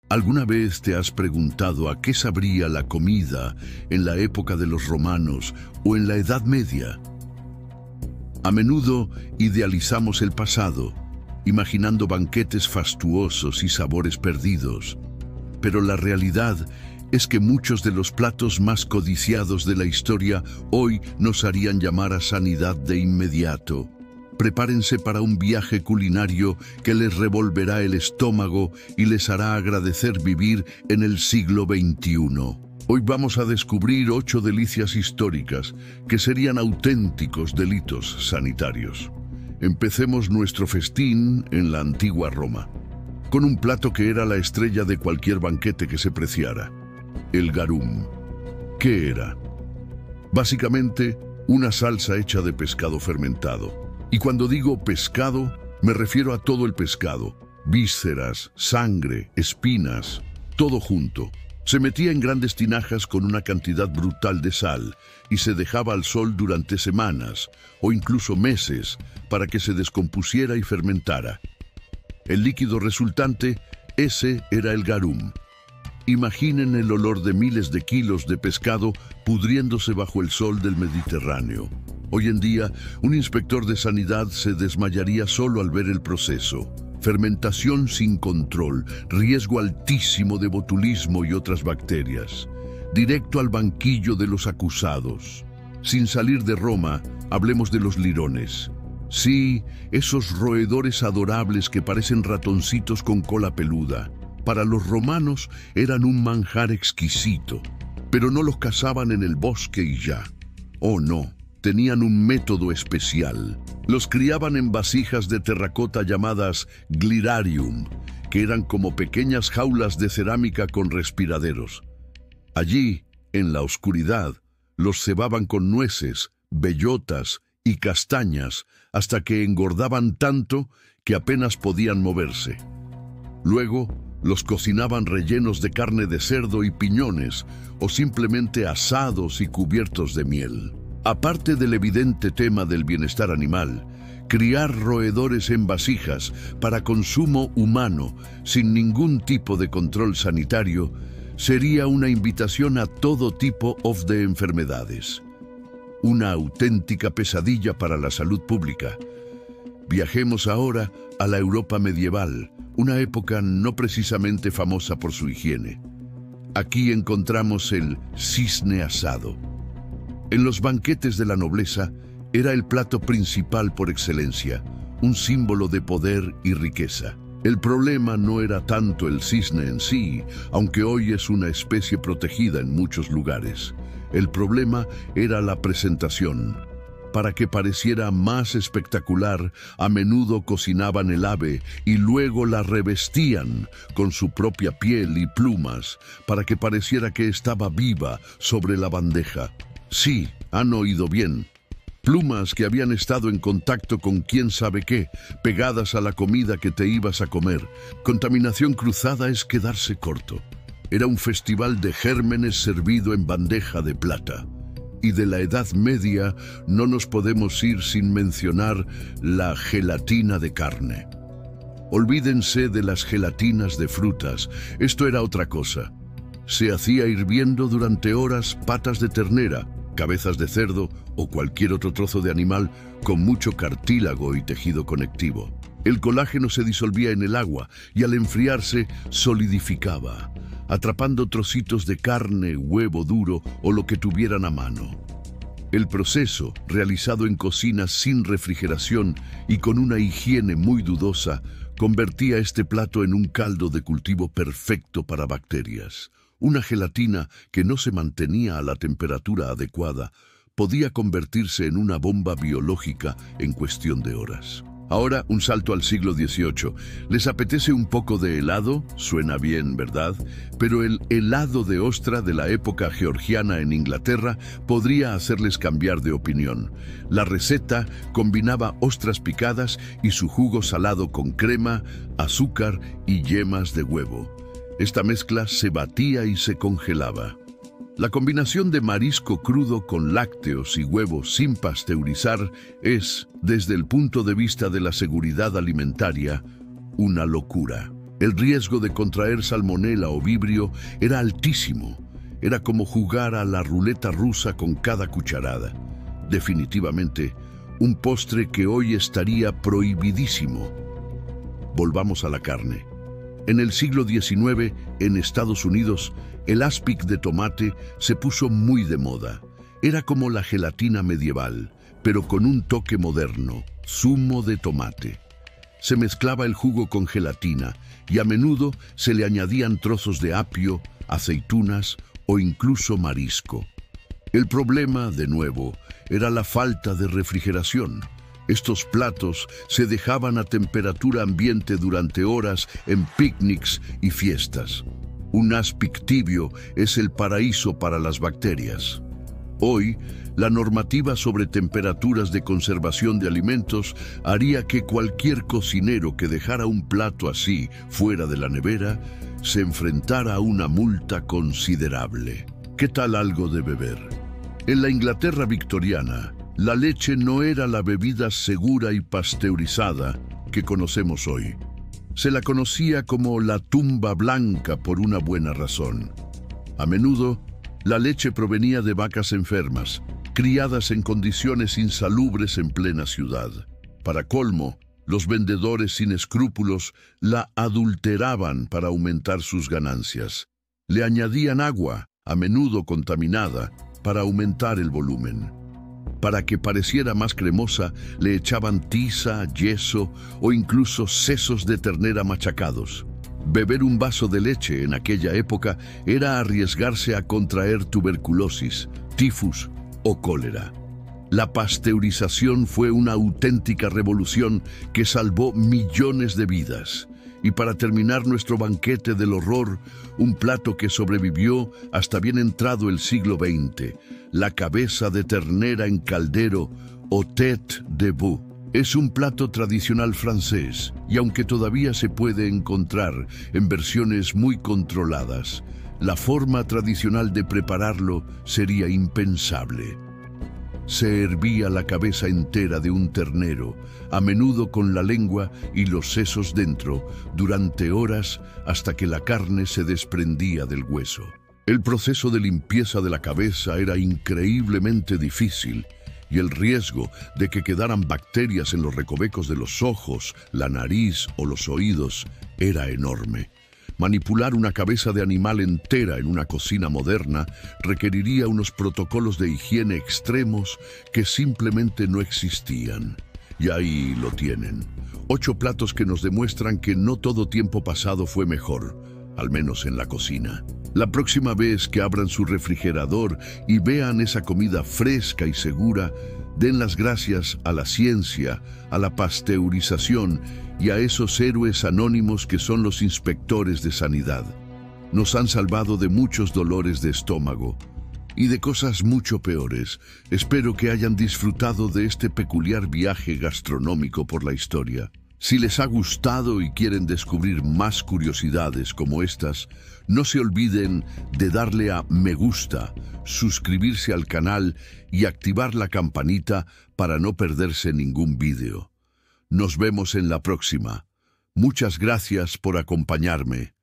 ¿Alguna vez te has preguntado a qué sabría la comida en la época de los romanos o en la Edad Media? A menudo idealizamos el pasado, imaginando banquetes fastuosos y sabores perdidos. Pero la realidad es que muchos de los platos más codiciados de la historia hoy nos harían llamar a sanidad de inmediato. Prepárense para un viaje culinario que les revolverá el estómago y les hará agradecer vivir en el siglo XXI. Hoy vamos a descubrir 8 delicias históricas que serían auténticos delitos sanitarios. Empecemos nuestro festín en la antigua Roma, con un plato que era la estrella de cualquier banquete que se preciara: el garum. ¿Qué era? Básicamente, una salsa hecha de pescado fermentado. Y cuando digo pescado, me refiero a todo el pescado: vísceras, sangre, espinas, todo junto. Se metía en grandes tinajas con una cantidad brutal de sal y se dejaba al sol durante semanas o incluso meses para que se descompusiera y fermentara. El líquido resultante, ese era el garum. Imaginen el olor de miles de kilos de pescado pudriéndose bajo el sol del Mediterráneo. Hoy en día, un inspector de sanidad se desmayaría solo al ver el proceso. Fermentación sin control, riesgo altísimo de botulismo y otras bacterias. Directo al banquillo de los acusados. Sin salir de Roma, hablemos de los lirones. Sí, esos roedores adorables que parecen ratoncitos con cola peluda. Para los romanos eran un manjar exquisito, pero no los cazaban en el bosque y ya. Oh no. Tenían un método especial. Los criaban en vasijas de terracota llamadas glirarium, que eran como pequeñas jaulas de cerámica con respiraderos. Allí, en la oscuridad, los cebaban con nueces, bellotas y castañas hasta que engordaban tanto que apenas podían moverse. Luego, los cocinaban rellenos de carne de cerdo y piñones, o simplemente asados y cubiertos de miel. Aparte del evidente tema del bienestar animal, criar roedores en vasijas para consumo humano sin ningún tipo de control sanitario sería una invitación a todo tipo de enfermedades. Una auténtica pesadilla para la salud pública. Viajemos ahora a la Europa medieval, una época no precisamente famosa por su higiene. Aquí encontramos el cisne asado. En los banquetes de la nobleza era el plato principal por excelencia, un símbolo de poder y riqueza. El problema no era tanto el cisne en sí, aunque hoy es una especie protegida en muchos lugares. El problema era la presentación. Para que pareciera más espectacular, a menudo cocinaban el ave y luego la revestían con su propia piel y plumas para que pareciera que estaba viva sobre la bandeja. Sí, han oído bien. Plumas que habían estado en contacto con quién sabe qué, pegadas a la comida que te ibas a comer. Contaminación cruzada es quedarse corto. Era un festival de gérmenes servido en bandeja de plata. Y de la Edad Media no nos podemos ir sin mencionar la gelatina de carne. Olvídense de las gelatinas de frutas, esto era otra cosa. Se hacía hirviendo durante horas patas de ternera, cabezas de cerdo o cualquier otro trozo de animal con mucho cartílago y tejido conectivo. El colágeno se disolvía en el agua y al enfriarse solidificaba, atrapando trocitos de carne, huevo duro o lo que tuvieran a mano. El proceso, realizado en cocinas sin refrigeración y con una higiene muy dudosa, convertía este plato en un caldo de cultivo perfecto para bacterias. Una gelatina que no se mantenía a la temperatura adecuada podía convertirse en una bomba biológica en cuestión de horas. Ahora, un salto al siglo XVIII. ¿Les apetece un poco de helado? Suena bien, ¿verdad? Pero el helado de ostra de la época georgiana en Inglaterra podría hacerles cambiar de opinión. La receta combinaba ostras picadas y su jugo salado con crema, azúcar y yemas de huevo. Esta mezcla se batía y se congelaba. La combinación de marisco crudo con lácteos y huevos sin pasteurizar es, desde el punto de vista de la seguridad alimentaria, una locura. El riesgo de contraer salmonela o vibrio era altísimo. Era como jugar a la ruleta rusa con cada cucharada. Definitivamente, un postre que hoy estaría prohibidísimo. Volvamos a la carne. En el siglo XIX, en Estados Unidos, el aspic de tomate se puso muy de moda. Era como la gelatina medieval, pero con un toque moderno, zumo de tomate. Se mezclaba el jugo con gelatina y a menudo se le añadían trozos de apio, aceitunas o incluso marisco. El problema, de nuevo, era la falta de refrigeración. Estos platos se dejaban a temperatura ambiente durante horas en picnics y fiestas. Un aspic tibio es el paraíso para las bacterias. Hoy, la normativa sobre temperaturas de conservación de alimentos haría que cualquier cocinero que dejara un plato así fuera de la nevera se enfrentara a una multa considerable. ¿Qué tal algo de beber? En la Inglaterra victoriana, la leche no era la bebida segura y pasteurizada que conocemos hoy. Se la conocía como la tumba blanca por una buena razón. A menudo, la leche provenía de vacas enfermas, criadas en condiciones insalubres en plena ciudad. Para colmo, los vendedores sin escrúpulos la adulteraban para aumentar sus ganancias. Le añadían agua, a menudo contaminada, para aumentar el volumen. Para que pareciera más cremosa, le echaban tiza, yeso o incluso sesos de ternera machacados. Beber un vaso de leche en aquella época era arriesgarse a contraer tuberculosis, tifus o cólera. La pasteurización fue una auténtica revolución que salvó millones de vidas. Y para terminar nuestro banquete del horror, un plato que sobrevivió hasta bien entrado el siglo XX, la cabeza de ternera en caldero o tête de veau. Es un plato tradicional francés y aunque todavía se puede encontrar en versiones muy controladas, la forma tradicional de prepararlo sería impensable. Se hervía la cabeza entera de un ternero, a menudo con la lengua y los sesos dentro, durante horas hasta que la carne se desprendía del hueso. El proceso de limpieza de la cabeza era increíblemente difícil y el riesgo de que quedaran bacterias en los recovecos de los ojos, la nariz o los oídos era enorme. Manipular una cabeza de animal entera en una cocina moderna requeriría unos protocolos de higiene extremos que simplemente no existían. Y ahí lo tienen. 8 platos que nos demuestran que no todo tiempo pasado fue mejor, al menos en la cocina. La próxima vez que abran su refrigerador y vean esa comida fresca y segura, den las gracias a la ciencia, a la pasteurización y a esos héroes anónimos que son los inspectores de sanidad. Nos han salvado de muchos dolores de estómago y de cosas mucho peores. Espero que hayan disfrutado de este peculiar viaje gastronómico por la historia. Si les ha gustado y quieren descubrir más curiosidades como estas, no se olviden de darle a me gusta, suscribirse al canal y activar la campanita para no perderse ningún vídeo. Nos vemos en la próxima. Muchas gracias por acompañarme.